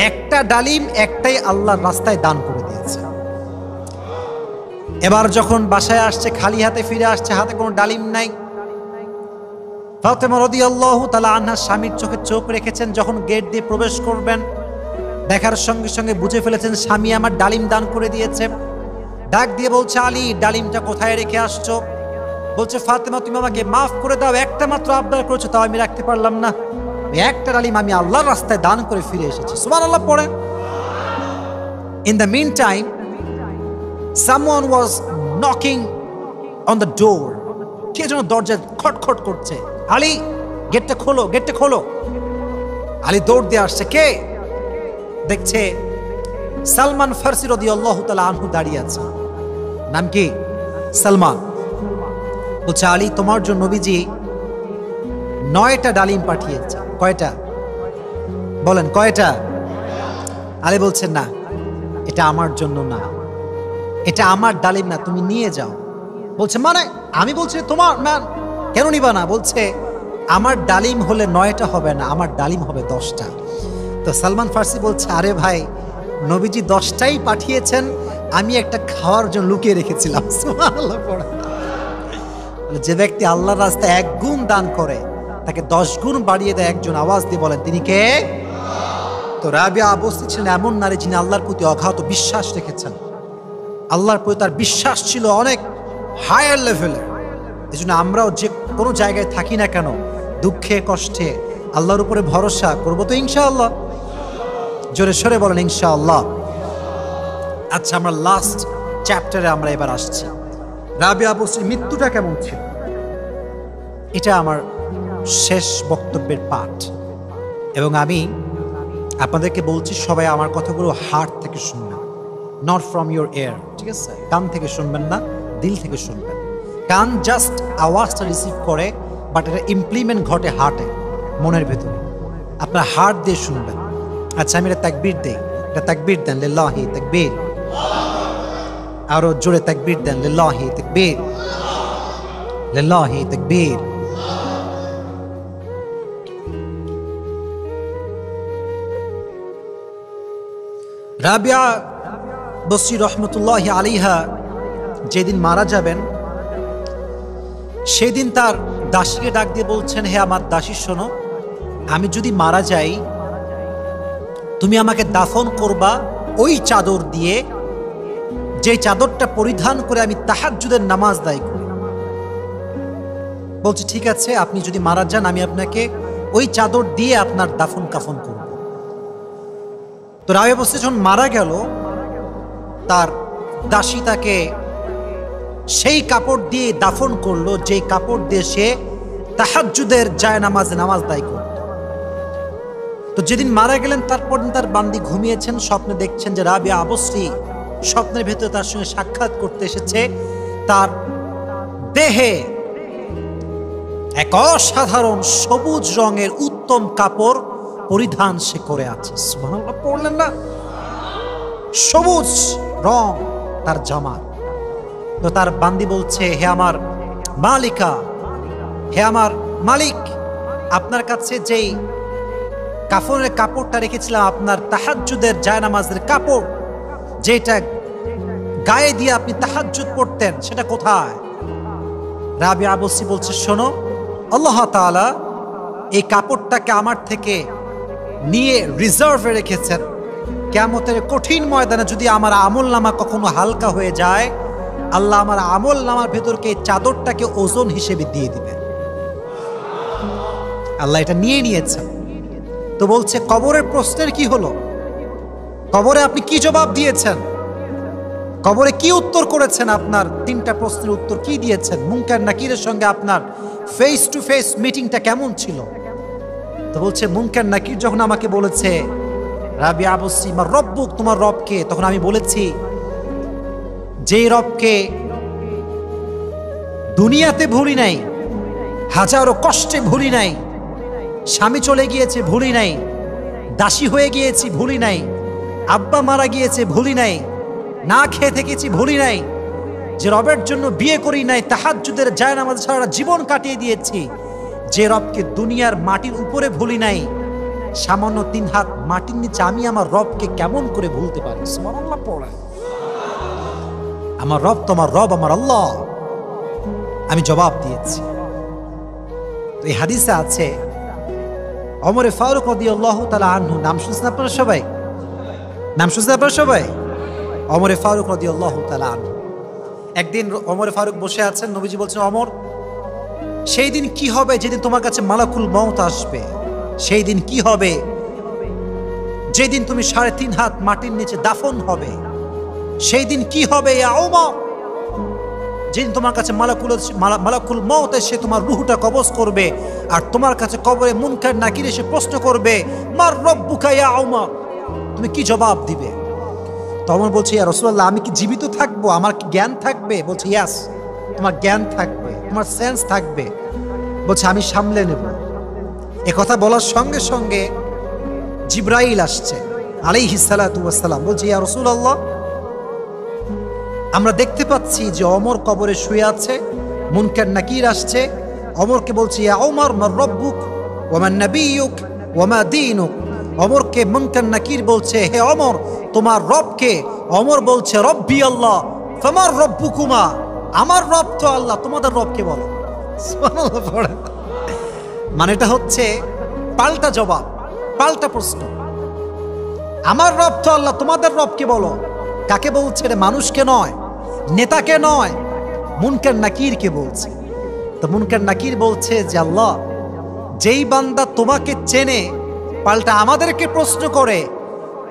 একটা ডালিম একটাই আল্লাহর রাস্তায় দান করে দিয়েছে। এবার যখন বাসায় আসছে খালি হাতে ফিরে আসছে, হাতে কোনো ডালিম নাই। ফাতেমা রাদিয়াল্লাহু তাআলা আনহা স্বামীর চোখে চোখ রেখেছেন, যখন গেট দিয়ে প্রবেশ করবেন দেখার সঙ্গে সঙ্গে বুঝে ফেলেছেন স্বামী আমার ডালিম দান করে দিয়েছে। ডাক দিয়ে বলছে আলী ডালিমটা কোথায় রেখে আসছো? বলছে ফাতেমা তুমি আমাকে মাফ করে দাও, একটা মাত্র আবদার করেছো তাও আমি রাখতে পারলাম না, একটা ডালিম আমি আল্লাহর রাস্তায় দান করে ফিরে এসেছি। সুবহানাল্লাহ পড়ে। In the mean time someone was knocking on the door, কে যেন দরজা খটখট করছে। আলী গেটটা খোলো, গেটটা খোলো। আলী দৌড় দিয়ে আসছে, কে? দেখছে সালমান ফারসি রাদিয়াল্লাহু তাআলা আনহু দাঁড়িয়ে আছে। নাম কি? সালমান। বলছে আলী তোমার জন্য নবীজি 9টা ডালিম পাঠিয়েছে। কয়টা বলেন, কয়টা? আলী বলছে না এটা আমার জন্য না, এটা আমার ডালিম না, তুমি নিয়ে যাও। বলছে মানে? আমি বলছি তোমার না, কেন নিবা না? বলছে আমার ডালিম হলে 9টা হবে না, আমার ডালিম হবে 10টা। তো সালমান ফারসি বলছে আরে ভাই নবীজি 10টাই পাঠিয়েছেন, আমি একটা খাওয়ার জন্য লুকিয়ে রেখেছিলাম। সুবহানাল্লাহ পড়ে। যে ব্যক্তি আল্লাহর রাস্তায় 1 গুণ দান করে তাকে 10 গুণ বাড়িয়ে দেয় একজন। আওয়াজ দিয়ে বলেন তিনি কে? তো রাবিয়া বসতি ছিলেন এমন নারী যিনি আল্লাহর প্রতি অগাধ বিশ্বাস রেখেছেন, আল্লাহর প্রতি তার বিশ্বাস ছিল অনেক হায়ার লেভেলের। এই জন্য আমরাও যে কোনো জায়গায় থাকি না কেন দুঃখে কষ্টে আল্লাহর উপরে ভরসা করবো তো ইনশাআল্লাহ। জোরে সরে বলেন ইনশাআল্লাহ। আচ্ছা আমরা লাস্ট চ্যাপ্টারে আমরা এবার আসছি। রাবিয়া বসরির মৃত্যুটা কেমন ছিল এটা আমার শেষ বক্তব্যের পাঠ, এবং আমি আপনাদেরকে বলছি সবাই আমার কথাগুলো হার্ট থেকে শুনবেন, নট ফ্রম ইউর এয়ার, ঠিক আছে? কান থেকে শুনবেন না, দিল থেকে শুনবেন। কান জাস্ট আওয়াজটা রিসিভ করে, বাট এটা ইমপ্লিমেন্ট ঘটে হার্টে, মনের ভেতরে। আপনার হার্ট দিয়ে শুনবেন। আচ্ছা আমি এটা তাকবীর দেই, এটা তাকবীর দেন, লিল্লাহি তাকবীর। আরো জোরে তাকবীর দেন, লিল্লাহি তাকবীর, লিল্লাহি তাকবীর। রাবিয়া বসরি রহমতুল্লাহি আলাইহা যেদিন মারা যাবেন সেদিন তার দাসীকে ডাক দিয়ে বলছেন হে আমার দাসী শোনো, আমি যদি মারা যাই তুমি আমাকে দাফন করবা ওই চাদর দিয়ে যে চাদরটা পরিধান করে আমি তাহাজ্জুদের নামাজ আদায় করি। বলছে ঠিক আছে আপনি যদি মারা যান আমি আপনাকে ওই চাদর দিয়ে আপনার দাফন কাফন করব। তো রাবিয়া বসরি যখন মারা গেল তার দাসী তাকে সেই কাপড় দিয়ে দাফন করলো যে কাপড় দিয়ে সে তাহাজ্জুদের নামাজ আদায় করত। তো যেদিন মারা গেলেন তারপর তার বান্দি ঘুমিয়েছেন, স্বপ্নে দেখছেন যে রাবিয়া বসরি স্বপ্নের ভেতরে তার সঙ্গে সাক্ষাৎ করতে এসেছে। তার দেহে এক অসাধারণ সবুজ রঙের উত্তম কাপড় পরিধান সে করে আছে। সুবহানাল্লাহ পড়লেন না? সবুজ রং তার জামা। তো তার বান্দি বলছে হে আমার মালিকা, হে আমার মালিক, আপনার কাছে যেই কাফনের কাপড়টা রেখেছিলাম আপনার তাহাজ্জুদের জায়নামাজের কাপড়, যেটা গায়ে দিয়ে আপনি তাহাজ্জুদ পড়তেন সেটা কোথায়? রাবিয়া বসরি বলছে শোনো, আল্লাহ তাআলা এই কাপড়টাকে আমার থেকে নিয়ে রিজার্ভে রেখেছেন। কিয়ামতের কঠিন ময়দানে যদি আমার আমলনামা কখনো হালকা হয়ে যায় আল্লাহ আমার আমলনামার ভেতরকে চাদরটাকে ওজন হিসেবে দিয়ে দিবেন। আল্লাহ এটা নিয়ে নিয়েছেন। তো বলছে কবরের প্রশ্নের কি হলো? কবরে আপনি কি জবাব দিয়েছেন? কবরে কি উত্তর করেছেন? আপনার 3টা প্রশ্নের উত্তর কি দিয়েছেন? মুনকার নাকিরের সঙ্গে আপনার ফেস টু ফেস মিটিংটা কেমন ছিল? তো বলছে মুনকার নাকির যখন আমাকে বলেছে রাবিয়া বসরি মা রব্বুক, তোমার রবকে, তখন আমি বলেছি যেই রবকে দুনিয়াতে ভুলি নাই হাজারো কষ্টে ভুলি নাই, স্বামী চলে গিয়েছে ভুলি নাই, দাসী হয়ে গিয়েছি ভুলি নাই, আব্বা মারা গিয়েছে ভুলি নাই, না খেয়ে থেকেছি ভুলি নাই, যে রবের জন্য বিয়ে করি নাই, তাহাজ্জুদের জায়নামাজ ছাড়া জীবন কাটিয়ে দিয়েছি, যে রবকে দুনিয়ার মাটির উপরে ভুলি নাই, সামান্য 3 হাত মাটির নিচে আমি আমার রবকে কেমন করে ভুলতে পারি? সুবহানাল্লাহ পড়ে। আমার রব তোমার রব আমার আল্লাহ। আমি জবাব দিয়েছি। তো এই হাদিসে আছে ওমরে ফারুক রাদিয়াল্লাহু তাআলা আনহু, নাম শুনছেন আপনারা সবাই? নাম শুনছেন আপনারা সবাই? ওমরে ফারুক রাদিয়াল্লাহু তাআলা আনহু। একদিন ওমরে ফারুক বসে আছেন, নবীজি বলছেন, ওমর, সেই দিন কি হবে যেদিন তোমার কাছে মালাকুল মউত আসবে? সেই দিন কি হবে যেদিন তুমি 3.5 হাত মাটির নিচে দাফন হবে? সেই দিন কি হবে ইয়া ওমর? যেদিন তোমার কাছে মালাকুল মউত এসে তোমার রূহটা কবজ করবে, আর তোমার কাছে কবরে মুনকার নাকির এসে প্রশ্ন করবে, মার রব্বুকা ইয়া ওমর? তুমি কি জবাব দিবে? তো ওমর বলছে, ইয়া রাসূলুল্লাহ, আমি কি জীবিত থাকবো? আমার কি জ্ঞান থাকবে? বলছে, ইয়াস, তোমার জ্ঞান থাকবে, তোমার সেন্স থাকবে। বলছে, আমি সামলে নেব। এ কথা বলার সঙ্গে সঙ্গে জিবরাইল আসছে আলাইহিস সালাতু ওয়াস সালাম। বলছে, ইয়া রাসূলুল্লাহ, আমরা দেখতে পাচ্ছি যে ওমর কবরে শুয়ে আছে, মুনকার নাকির আসছে। ওমরকে বলছে, ইয়া ওমর, মার রব্বুক ওয়া মান নাবিয়ুক ওয়া মা দীনুক। ওমরকে মুনকার নাকির বলছে, হে ওমর, তোমার রবকে? ওমর বলছে, রব্বি আল্লাহ, ফামার রব্বুকুমা? আমার রব তো আল্লাহ, তোমাদের রবকে বলো। সুবহানাল্লাহ পড়ে। মানে এটা হচ্ছে পাল্টা জবাব, পাল্টা প্রশ্ন। আমার রব তো আল্লাহ, তোমাদের রবকে বলো। কাকে বলছে? রে মানুষকে নয়, নেতাকে নয়, মুনকার নাকিরকে বলছে। তো মুনকার নাকির বলছে যে, আল্লাহ, যেই বান্দা তোমাকে চেনে পাল্টা আমাদেরকে প্রশ্ন করে,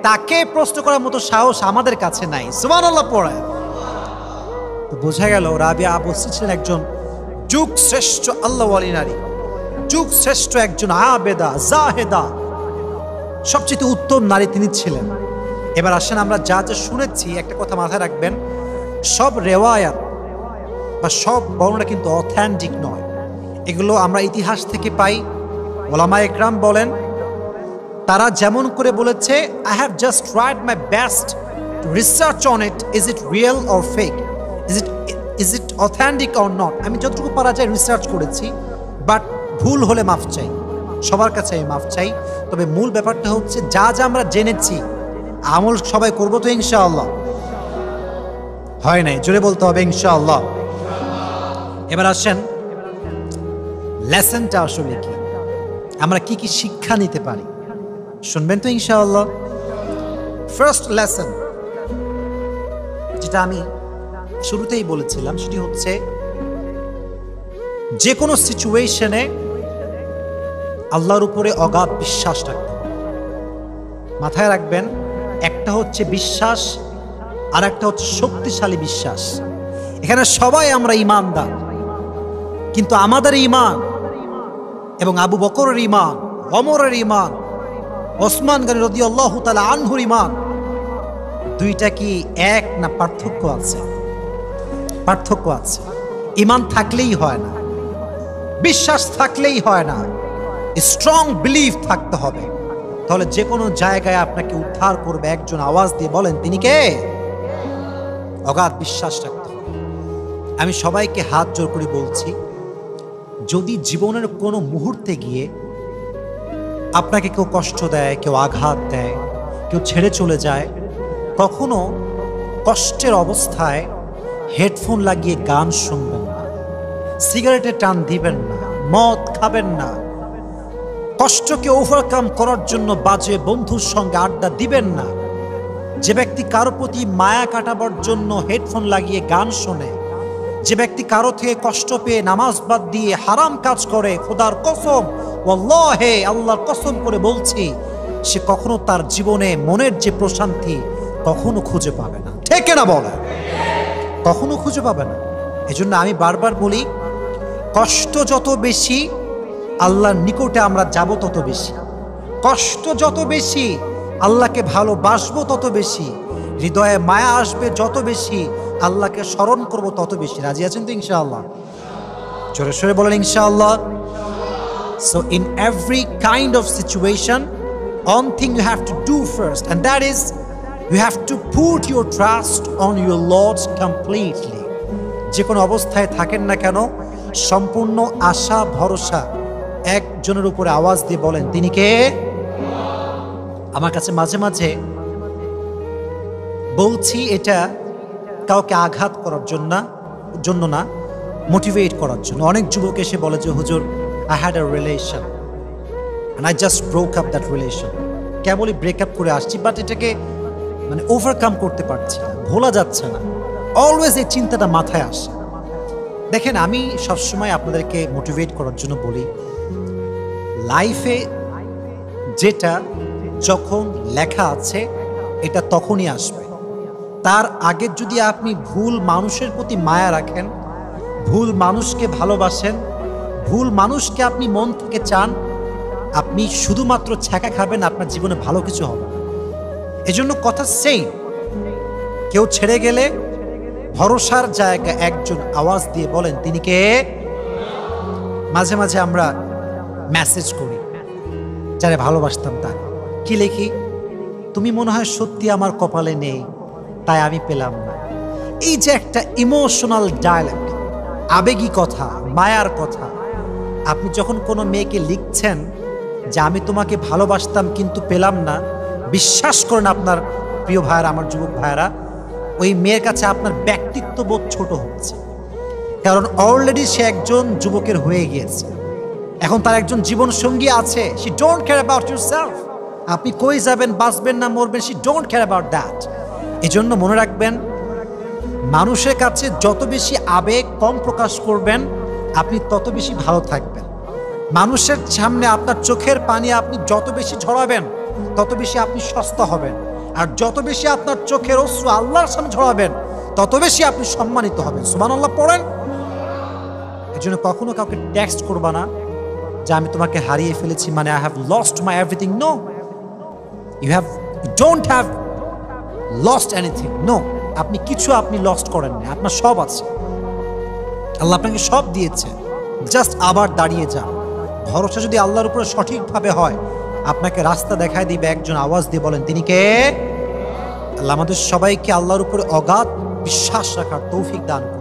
তাকে প্রশ্ন করার মতো সাহস আমাদের কাছে নাই। সুবহানাল্লাহ পড়ে। তো বোঝা গেল রাবিয়া বসরি ছিলেন একজন যুগ শ্রেষ্ঠ আল্লাহ ওয়ালি নারী, যুগ শ্রেষ্ঠ একজন আবেদা জাহেদা, সবচেয়ে উত্তম নারী তিনি ছিলেন। এবার আসেন, আমরা যা যা শুনেছি, একটা কথা মাথায় রাখবেন, সব রেওয়ায়াত বা সব বর্ণনা কিন্তু অথেন্টিক নয়। এগুলো আমরা ইতিহাস থেকে পাই। ওলামা একরাম বলেন, তারা যেমন করে বলেছে, I have just tried my best to research on it, is it real or fake, is it authentic or not. আমি যতটুকু পারা যায় রিসার্চ করেছি, বাট ভুল হলে মাফ চাই, সবার কাছে আমি মাফ চাই। তবে মূল ব্যাপারটা হচ্ছে, যা যা আমরা জেনেছি আমল সবাই করবো তো ইনশাআল্লাহ? হয় নাই, জোরে বলতে হবে ইনশাআল্লাহ। এবার আসেন, লেসনটা আসলে কি, আমরা কি কি শিক্ষা নিতে পারি শুনবেন তো ইনশাআল্লাহ। ফার্স্ট লেসন, যেটা আমি শুরুতেই বলেছিলাম, সেটি হচ্ছে যে কোনো সিচুয়েশনে আল্লাহর উপরে অগাধ বিশ্বাস রাখতে হবে। মাথায় রাখবেন, একটা হচ্ছে বিশ্বাস, আর একটা হচ্ছে শক্তিশালী বিশ্বাস। এখানে সবাই আমরা ঈমানদার, কিন্তু আমাদের ঈমান এবং আবু বকরের ঈমান, ওমরের ঈমান, ওসমান গনি রাদিয়াল্লাহু তাআলা আনহুর ঈমান, দুইটা কি এক না পার্থক্য আছে? পার্থক্য আছে। ঈমান থাকলেই হয় না, বিশ্বাস থাকলেই হয় না, স্ট্রং বিলিফ থাকতে হবে। তাহলে যে কোনো জায়গায় আপনাকে উদ্ধার করবে। একজন আওয়াজ দিয়ে বলেন, তিনি কে? অগাধ বিশ্বাস রাখতে হবে। আমি সবাইকে হাত জোর করে বলছি, যদি জীবনের কোনো মুহূর্তে গিয়ে আপনাকে কেউ কষ্ট দেয়, কেউ আঘাত দেয়, কেউ ছেড়ে চলে যায়, কখনো কষ্টের অবস্থায় হেডফোন লাগিয়ে গান শুনবেন না, সিগারেটে টান দিবেন না, মদ খাবেন না, কষ্টকে ওভারকাম করার জন্য বাজে বন্ধুর সঙ্গে আড্ডা দিবেন না। যে ব্যক্তি কারো প্রতি মায়া কাটাবার জন্য হেডফোন লাগিয়ে গান শোনে, যে ব্যক্তি কারো থেকে কষ্ট পেয়ে নামাজ বাদ দিয়ে হারাম কাজ করে, খোদার কসম, ওয়াল্লাহে, আল্লাহর কসম করে বলছি, সে কখনো তার জীবনে মনের যে প্রশান্তি কখনো খুঁজে পাবে না। ঠিক না বলে? কখনো খুঁজে পাবে না। এজন্য আমি বারবার বলি, কষ্ট যত বেশি আল্লাহর নিকটে আমরা যাব তত বেশি, কষ্ট যত বেশি আল্লাহকে ভালোবাসবো তত বেশি, হৃদয়ে মায়া আসবে যত বেশি, আল্লাহকে স্মরণ করব তত বেশি। রাজি আছেন তো ইনশাআল্লাহ? জোরে সোরে বলেন ইনশাআল্লাহ। So in every kind of situation, one thing you have to do first, and that is you have to put your trust on your Lord completely. যে কোনো অবস্থায় থাকেন না কেন, সম্পূর্ণ আশা ভরসা একজনের উপরে আওয়াজ দিয়ে বলেন, তিনি কে? আমার কাছে মাঝে মাঝে বলছি এটা কাউকে আঘাত করার জন্য না, মোটিভেট করার জন্য। অনেক যুবক এসে বলে যে হুজুর, I had a relation and I just broke up that relation. কেবলই ব্রেকআপ করে আসছি, বাট এটাকে মানে ওভারকাম করতে পারছি না, ভোলা যাচ্ছে না। অলওয়েজ এই চিন্তাটা মাথায় আসে। দেখেন, আমি সবসময় আপনাদেরকে মোটিভেট করার জন্য বলি, লাইফে যেটা যখন লেখা আছে এটা তখনই আসবে। তার আগে যদি আপনি ভুল মানুষের প্রতি মায়া রাখেন, ভুল মানুষকে ভালোবাসেন, ভুল মানুষকে আপনি মন থেকে চান, আপনি শুধুমাত্র ছ্যাঁকা খাবেন, আপনার জীবনে ভালো কিছু হবে না। এজন্য কথা সেই, কেউ ছেড়ে গেলে ভরসার জায়গা একজন আওয়াজ দিয়ে বলেন, তিনি কে? মাঝে মাঝে আমরা মেসেজ করি যারা ভালোবাসতাম তার, কি লিখি? তুমি মনে হয় সত্যি আমার কপালে নেই, তাই আমি পেলাম না। এই যে একটা ইমোশনাল ডায়ালগ, আবেগী কথা, মায়ার কথা, আপনি যখন কোনো মেয়েকে লিখছেন যে আমি তোমাকে ভালোবাসতাম কিন্তু পেলাম না, বিশ্বাস করেন আপনার প্রিয় ভাইয়েরা, আমার যুবক ভাইয়েরা, ওই মেয়ের কাছে আপনার ব্যক্তিত্ববোধ ছোট হচ্ছে। কারণ অলরেডি সে একজন যুবকের হয়ে গিয়েছে, এখন তার একজন জীবন সঙ্গী আছে। She don't care about yourself. আপনি কই যাবেন, বাঁচবেন না মরবেন, she don't care about that. এই জন্য মনে রাখবেন, মানুষের কাছে যত বেশি আবেগ কম প্রকাশ করবেন, আপনি তত বেশি ভালো থাকবেন। মানুষের সামনে আপনার চোখের পানি আপনি যত বেশি ঝরাবেন, তত বেশি আপনি সস্তা হবেন। আর যত বেশি আপনার চোখের অশ্রু আল্লাহর সামনে ঝরাবেন, তত বেশি আপনি সম্মানিত হবেন। সুবহানাল্লাহ পড়েন। এই জন্য কখনো কাউকে টেক্সট করবা না যে আমি তোমাকে হারিয়ে ফেলেছি, মানে I have lost my everything. No, you don't have lost anything. No, আপনি কিছু লস্ট করেন না, আপনার সব আছে। আল্লাহ আপনাকে সব দিয়েছে, জাস্ট আবার দাঁড়িয়ে যান। ভরসা যদি আল্লাহর উপরে সঠিকভাবে হয়, আপনাকে রাস্তা দেখায় দিবে একজন আওয়াজ দিয়ে বলেন, তিনি কে? আল্লাহ আমাদের সবাইকে আল্লাহর উপরে অগাধ বিশ্বাস রাখার তৌফিক দান করুন।